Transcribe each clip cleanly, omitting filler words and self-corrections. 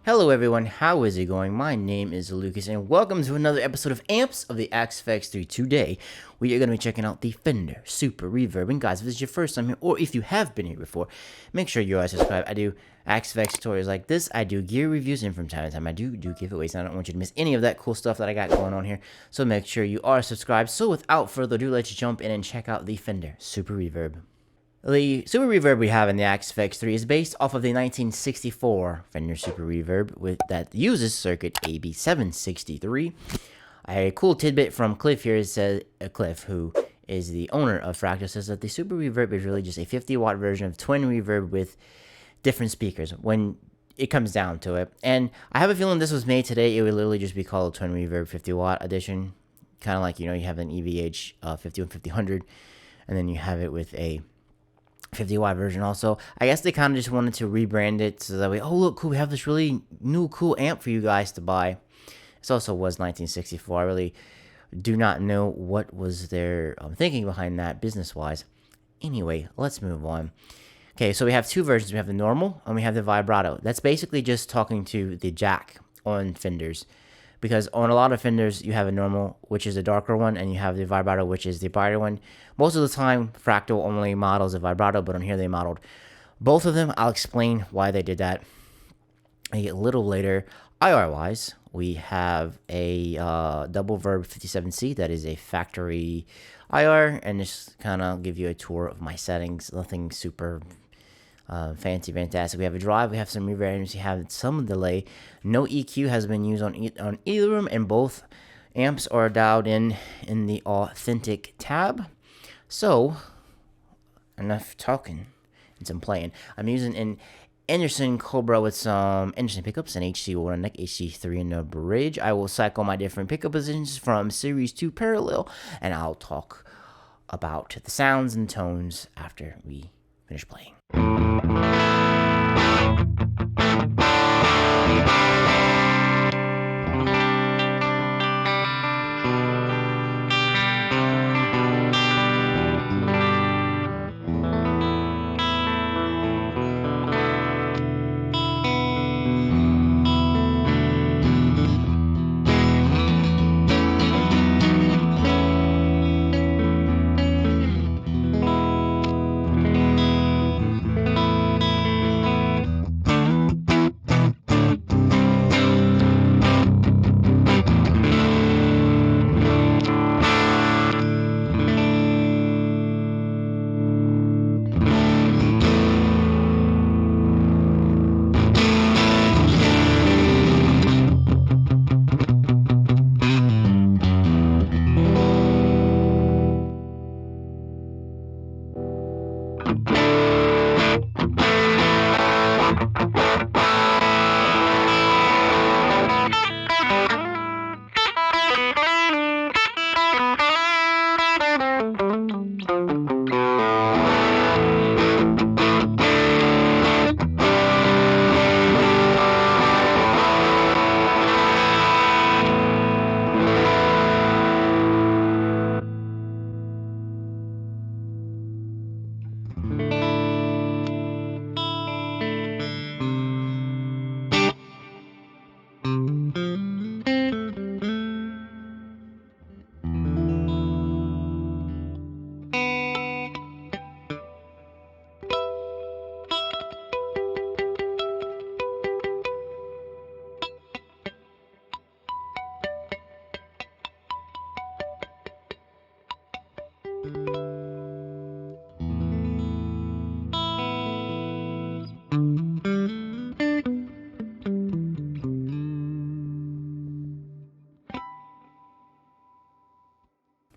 Hello everyone, how is it going? My name is Lucas and welcome to another episode of Amps of the Axe 3. Today, we are going to be checking out the Fender Super Reverb. And guys, if this is your first time here, or if you have been here before, make sure you are subscribed. I do Axe tutorials like this, I do gear reviews, and from time to time I do giveaways. I don't want you to miss any of that cool stuff that I got going on here, so make sure you are subscribed. So without further ado, let's jump in and check out the Fender Super Reverb. The Super Reverb we have in the Axe 3 is based off of the 1964 Fender Super Reverb that uses circuit AB763. A cool tidbit from Cliff here says, Cliff, who is the owner of Fractal, says that the Super Reverb is really just a 50-watt version of twin reverb with different speakers when it comes down to it. And I have a feeling this was made today, it would literally just be called a twin reverb 50-watt edition. Kind of like, you have an EVH 5100, and then you have it with a 50-watt version also. I guess they kind of just wanted to rebrand it so that way, oh look, cool, we have this really new cool amp for you guys to buy. This also was 1964. I really do not know what was their thinking behind that business-wise. Anyway, let's move on. Okay, so we have two versions. We have the normal and we have the vibrato. That's basically just talking to the jack on Fenders. Because on a lot of Fenders, you have a normal, which is a darker one, and you have the vibrato, which is the brighter one. Most of the time, Fractal only models a vibrato, but on here they modeled both of them. I'll explain why they did that a little later. IR-wise, we have a double Verb 57C. That is a factory IR, and just kind of give you a tour of my settings. Nothing super fantastic. We have a drive, we have some reverb, we have some delay. No EQ has been used on either of them, and both amps are dialed in the authentic tab. So, enough talking and some playing. I'm using an Anderson Cobra with some Anderson pickups and HC1 neck, HC3 in the bridge. I will cycle my different pickup positions from series to parallel, and I'll talk about the sounds and tones after we finish playing.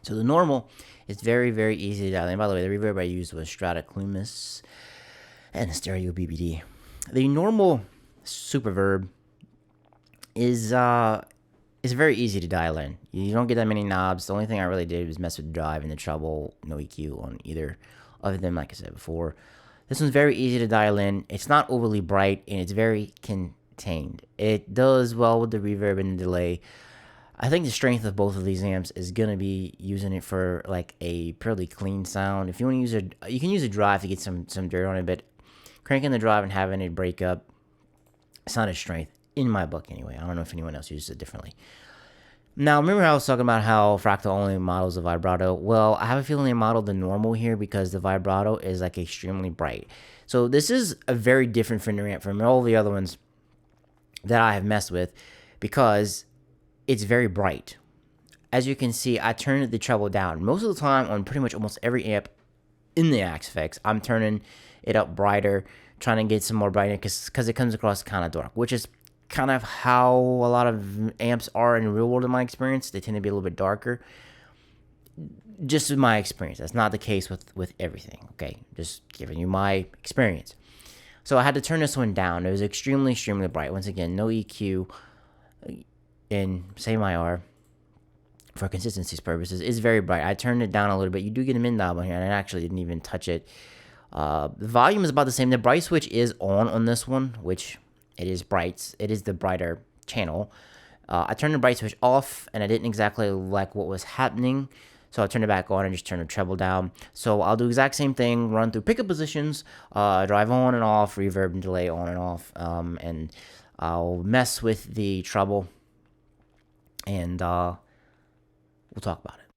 So the normal is very, very easy to dial in. By the way, the reverb I used was Stratoclumus and the stereo BBD. The normal Super Verb is very easy to dial in. You don't get that many knobs. The only thing I really did was mess with the drive and the treble. No EQ on either of them, like I said before. This one's very easy to dial in. It's not overly bright, and it's very contained. It does well with the reverb and the delay. I think the strength of both of these amps is going to be using it for like a pretty clean sound. If you want to use you can use a drive to get some dirt on it, but cranking the drive and having it break up, it's not a strength. in my book anyway. I don't know if anyone else uses it differently. Now, remember how I was talking about how Fractal only models the vibrato? Well, I have a feeling they modeled the normal here because the vibrato is like extremely bright. So this is a very different Fender amp from all the other ones that I have messed with because it's very bright. As you can see, I turned the treble down. Most of the time on pretty much almost every amp in the Axe-Fx, I'm turning it up brighter, trying to get some more brightness because it comes across kind of dark, which is kind of how a lot of amps are in the real world in my experience. They tend to be a little bit darker. Just in my experience. That's not the case with everything, okay? Just giving you my experience. So I had to turn this one down. It was extremely, extremely bright. Once again, no EQ in same IR for consistency's purposes. It's very bright. I turned it down a little bit. You do get a mid knob on here, and I actually didn't even touch it. The volume is about the same. The bright switch is on this one, which it is bright. It is the brighter channel. I turned the bright switch off, and I didn't exactly like what was happening. So I turned it back on and just turned the treble down. So I'll do the exact same thing, run through pickup positions, drive on and off, reverb and delay on and off, and I'll mess with the treble, and we'll talk about it.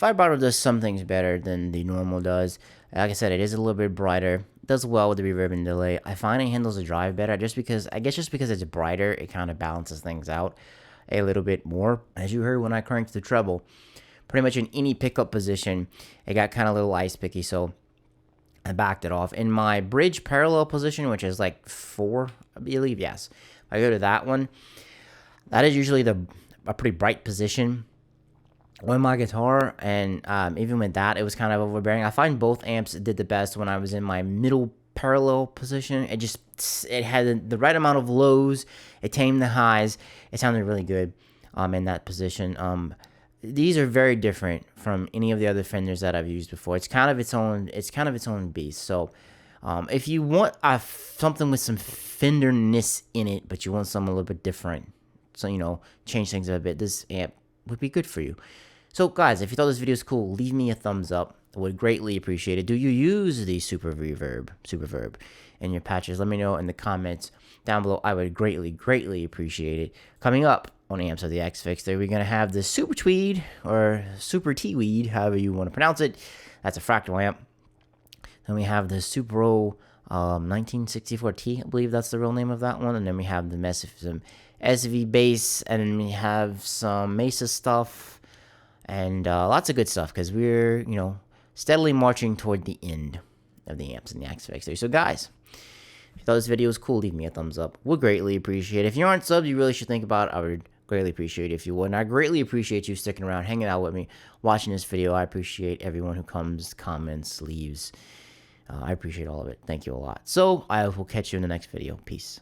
Vibrato does some things better than the normal does. Like I said, it is a little bit brighter. It does well with the reverb and delay. I find it handles the drive better just because it's brighter, it kind of balances things out a little bit more. As you heard when I cranked the treble, pretty much in any pickup position, it got kind of a little ice picky, so I backed it off. In my bridge parallel position, which is like 4, I believe, yes. If I go to that one, that is usually a pretty bright position on my guitar, and even with that, it was kind of overbearing. I find both amps did the best when I was in my middle parallel position. It had the right amount of lows, it tamed the highs, it sounded really good in that position. These are very different from any of the other Fenders that I've used before. It's kind of its own beast. So if you want something with some Fender-ness in it, but you want something a little bit different, so change things up a bit, this amp would be good for you. So guys, if you thought this video was cool, leave me a thumbs up. I would greatly appreciate it. Do you use the Super Reverb in your patches? Let me know in the comments down below. I would greatly appreciate it. Coming up on Amps of the Axe-Fx, we're going to have the Super Tweed, or Super T-Weed, however you want to pronounce it. That's a Fractal amp. And we have the Supro 1964T, I believe that's the real name of that one. And then we have some SV bass, and then we have some Mesa stuff, and lots of good stuff, because we're, steadily marching toward the end of the amps and the Axe-Fx3. So guys, if you thought this video was cool, leave me a thumbs up. We'll greatly appreciate it. If you aren't subbed, you really should think about it. I would greatly appreciate it if you would. And I greatly appreciate you sticking around, hanging out with me, watching this video. I appreciate everyone who comes, comments, leaves. I appreciate all of it. Thank you a lot. So I will catch you in the next video. Peace.